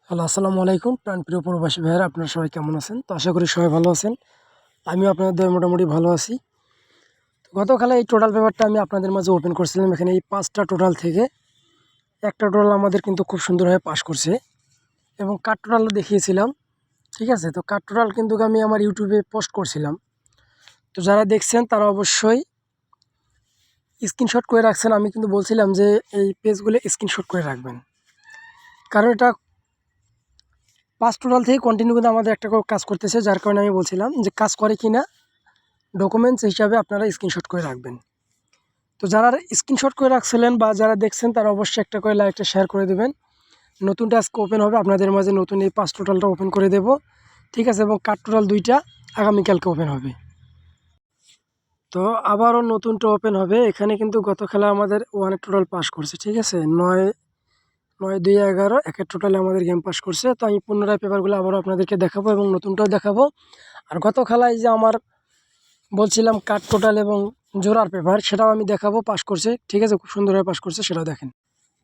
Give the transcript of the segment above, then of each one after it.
Hello, আসসালামু আলাইকুম প্রাণপ্রিয় প্রবাসী ভাইয়েরা, আপনারা সবাই কেমন আছেন? তো আশা করি সবাই ভালো আছেন। আমিও আপনাদের দয়ে মোটামুটি ভালো আছি। তো গতকালে এই টোটাল পেপারটা আমি আপনাদের মাঝে ওপেন করছিলাম। এখানে এই 5টা টোটাল থেকে একটা টোটাল আমাদের কিন্তু খুব সুন্দরভাবে পাস করছে এবং কাট টোটালও দেখিয়েছিলাম। ঠিক আছে, তো কাট টোটাল কিন্তু আমি আমার ইউটিউবে পোস্ট করছিলাম। তো যারা দেখছেন তারা অবশ্যই স্ক্রিনশট করে রাখছেন। আমি কিন্তু বলছিলাম যে এই পেজগুলো স্ক্রিনশট করে রাখবেন, কারণ এটা 5 টোটাল থেকে কন্টিনিউ কিন্তু আমাদের একটা করে কাজ করতেছে, যার কারণে আমি বলছিলাম যে কাজ করে কিনা ডকুমেন্টস হিসাবে আপনারা স্ক্রিনশট করে রাখবেন। তো যারা স্ক্রিনশট করে রাখছিলেন বা যারা দেখছেন তারা অবশ্যই একটা করে লাইকটা শেয়ার করে দেবেন। নতুনটা আজকে ওপেন হবে আপনাদের মাঝে, নতুন এই 5 টোটালটা ওপেন করে দেব। ঠিক আছে, এবং কাট টোটাল 2টা আগামীকালকে ওপেন হবে। তো আবারও নতুনটা ওপেন হবে। এখানে কিন্তু গত খেলা আমাদের 1 টোটাল পাস করছে। ঠিক আছে, 9-9-2-11 একের টোটালে আমাদের গেম পাস করছে। তো আমি পুনরায় পেপারগুলো আবারও আপনাদেরকে দেখাবো এবং নতুনটাও দেখাবো। আর গত খেলায় যে আমার বলছিলাম কাট টোটাল এবং জোড়ার পেপার, সেটাও আমি দেখাবো। পাস করছে, ঠিক আছে, খুব সুন্দরভাবে পাস করছে, সেটাও দেখেন।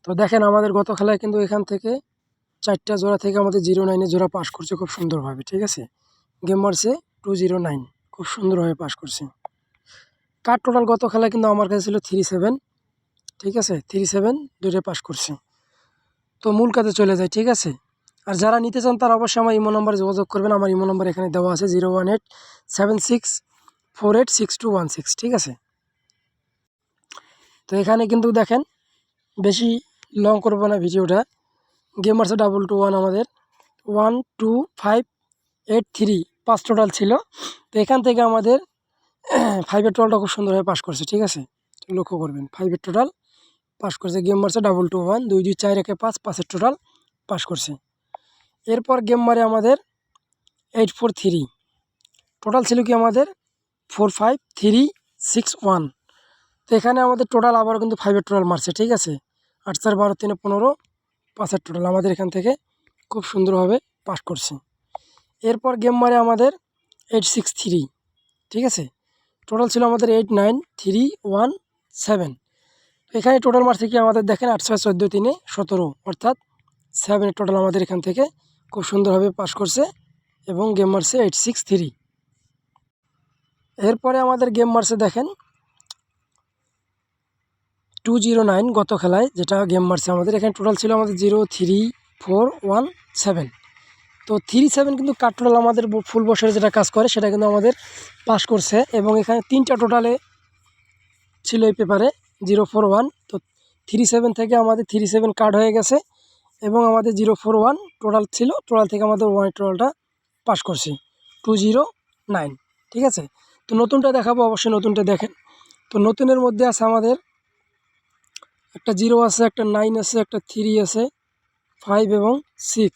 তো দেখেন আমাদের গত খেলায় কিন্তু এখান থেকে 4টা জোড়া থেকে আমাদের 09-এ জোড়া পাস করছে খুব সুন্দরভাবে। ঠিক আছে, গেম মারছে 209, খুব সুন্দরভাবে পাস করছে। কাট টোটাল গত খেলায় কিন্তু আমার কাছে ছিল 37। ঠিক আছে, 37 দুটো পাস করছে। তো মূল কাজে চলে যায়। ঠিক আছে, আর যারা নিতে চান তারা অবশ্যই আমার ইমো নম্বরে যোগাযোগ করবেন। আমার ইমো নম্বর এখানে দেওয়া আছে 01876486216। ঠিক আছে, তো এখানে কিন্তু দেখেন বেশি লং করবো না ভিডিওটা। গেম মারছে 221 আমাদের 12583 5 টোটাল ছিল। তো এখান থেকে আমাদের 5-এর টোটালটা খুব সুন্দরভাবে পাস করছে। ঠিক আছে, লক্ষ্য করবেন 5-এর টোটাল পাস করছে। গেম মারছে 221 2-2-4-1-5 5-এর টোটাল পাস করছে। এরপর গেম মারে আমাদের 843, টোটাল ছিল কি আমাদের 45361। তো এখানে আমাদের টোটাল আবার কিন্তু 5-এর টোটাল মারছে। ঠিক আছে, 8-4-12-3-15 5-এর টোটাল আমাদের এখান থেকে খুব সুন্দরভাবে পাস করছে। এরপর গেম মারে আমাদের 863। ঠিক আছে, টোটাল ছিল আমাদের 89317। এখানে টোটাল মারছে কি আমাদের দেখেন 8-6-14-3-17, অর্থাৎ 7-এর টোটাল আমাদের এখান থেকে খুব সুন্দরভাবে পাস করছে এবং গেম মারছে 863। এরপরে আমাদের গেম মারছে দেখেন 209 গত খেলায়, যেটা গেম মারছে আমাদের এখানে টোটাল ছিল আমাদের 03417। তো 37 কিন্তু কাট টোটাল আমাদের ফুল বছরে যেটা কাজ করে সেটা কিন্তু আমাদের পাস করছে এবং এখানে 3টা টোটালে ছিল এই পেপারে 041। তো 37 থেকে আমাদের 37 কাট হয়ে গেছে এবং আমাদের 041 টোটাল ছিল, টোটাল থেকে আমাদের 1 টোটালটা পাস করছি 209। ঠিক আছে, তো নতুনটা দেখাবো, অবশ্যই নতুনটা দেখেন। তো নতুনের মধ্যে আছে আমাদের একটা 0 আছে, একটা 9 আছে, একটা 3 আছে, 5 এবং 6।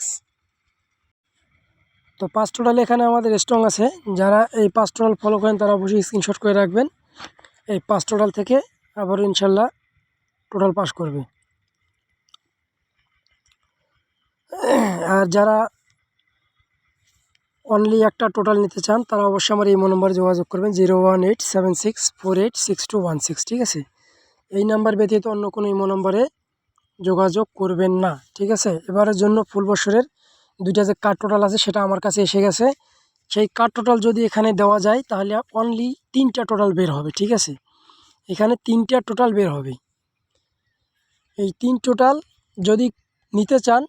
তো 5 টোটাল এখানে আমাদের স্ট্রং আছে। যারা এই 5 টোটাল ফলো করেন তারা অবশ্যই স্ক্রিনশট করে রাখবেন। এই 5 টোটাল থেকে আবারও ইনশাল্লাহ টোটাল পাস করবে। আর যারা অনলি একটা টোটাল নিতে চান তারা অবশ্যই আমার এই নম্বরে যোগাযোগ করবেন 01876486216। ঠিক আছে, এই নাম্বার ব্যতীত অন্য কোনো ইমো নম্বরে যোগাযোগ করবেন না। ঠিক আছে, এবারের জন্য ফুল বছরের 2টা যে কার্ড টোটাল আছে সেটা আমার কাছে এসে গেছে। সেই কার্ড টোটাল যদি এখানে দেওয়া যায় তাহলে অনলি 3টা টোটাল বের হবে। ঠিক আছে, এখানে 3টা টোটাল বের হবে। এই 3 টোটাল যদি নিতে চান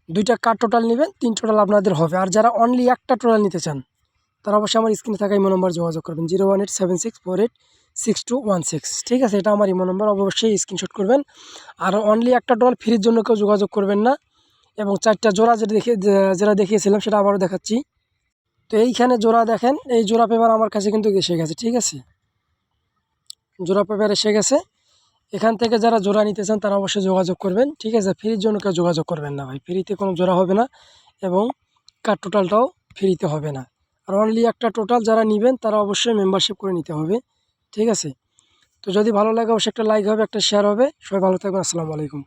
2টা কার্ড টোটাল নেবেন, 3 টোটাল আপনাদের হবে। আর যারা অনলি একটা টোটাল নিতে চান তারা অবশ্যই আমার স্ক্রিনে থাকা ইমো নম্বর যোগাযোগ করবেন 01876486216। ঠিক আছে, এটা আমার ইমো নম্বর, অবশ্যই স্ক্রিনশট করবেন। আর অনলি একটা টোটাল ফ্রির জন্য কেউ যোগাযোগ করবেন না। এবং 4টা জোড়া যেটা দেখিয়েছিলাম সেটা আবারও দেখাচ্ছি। তো এইখানে জোড়া দেখেন, এই জোড়া পেপার আমার কাছে কিন্তু এসে গেছে। ঠিক আছে, জোড়া পেপার এসে গেছে। এখান থেকে যারা জোড়া নিতে চান তারা অবশ্যই যোগাযোগ করবেন। ঠিক আছে, ফ্রির জন্য কেউ যোগাযোগ করবেন না ভাই, ফ্রিতে কোনো জোড়া হবে না এবং কার্ড টোটালটাও ফ্রিতে হবে না। আর অনলি একটা টোটাল যারা নেবেন তারা অবশ্যই মেম্বারশিপ করে নিতে হবে। ঠিক আছে, তো যদি ভালো লাগে অবশ্যই একটা লাইক হবে, একটা শেয়ার হবে। সবাই ভালো থাকবেন, আসসালামু আলাইকুম।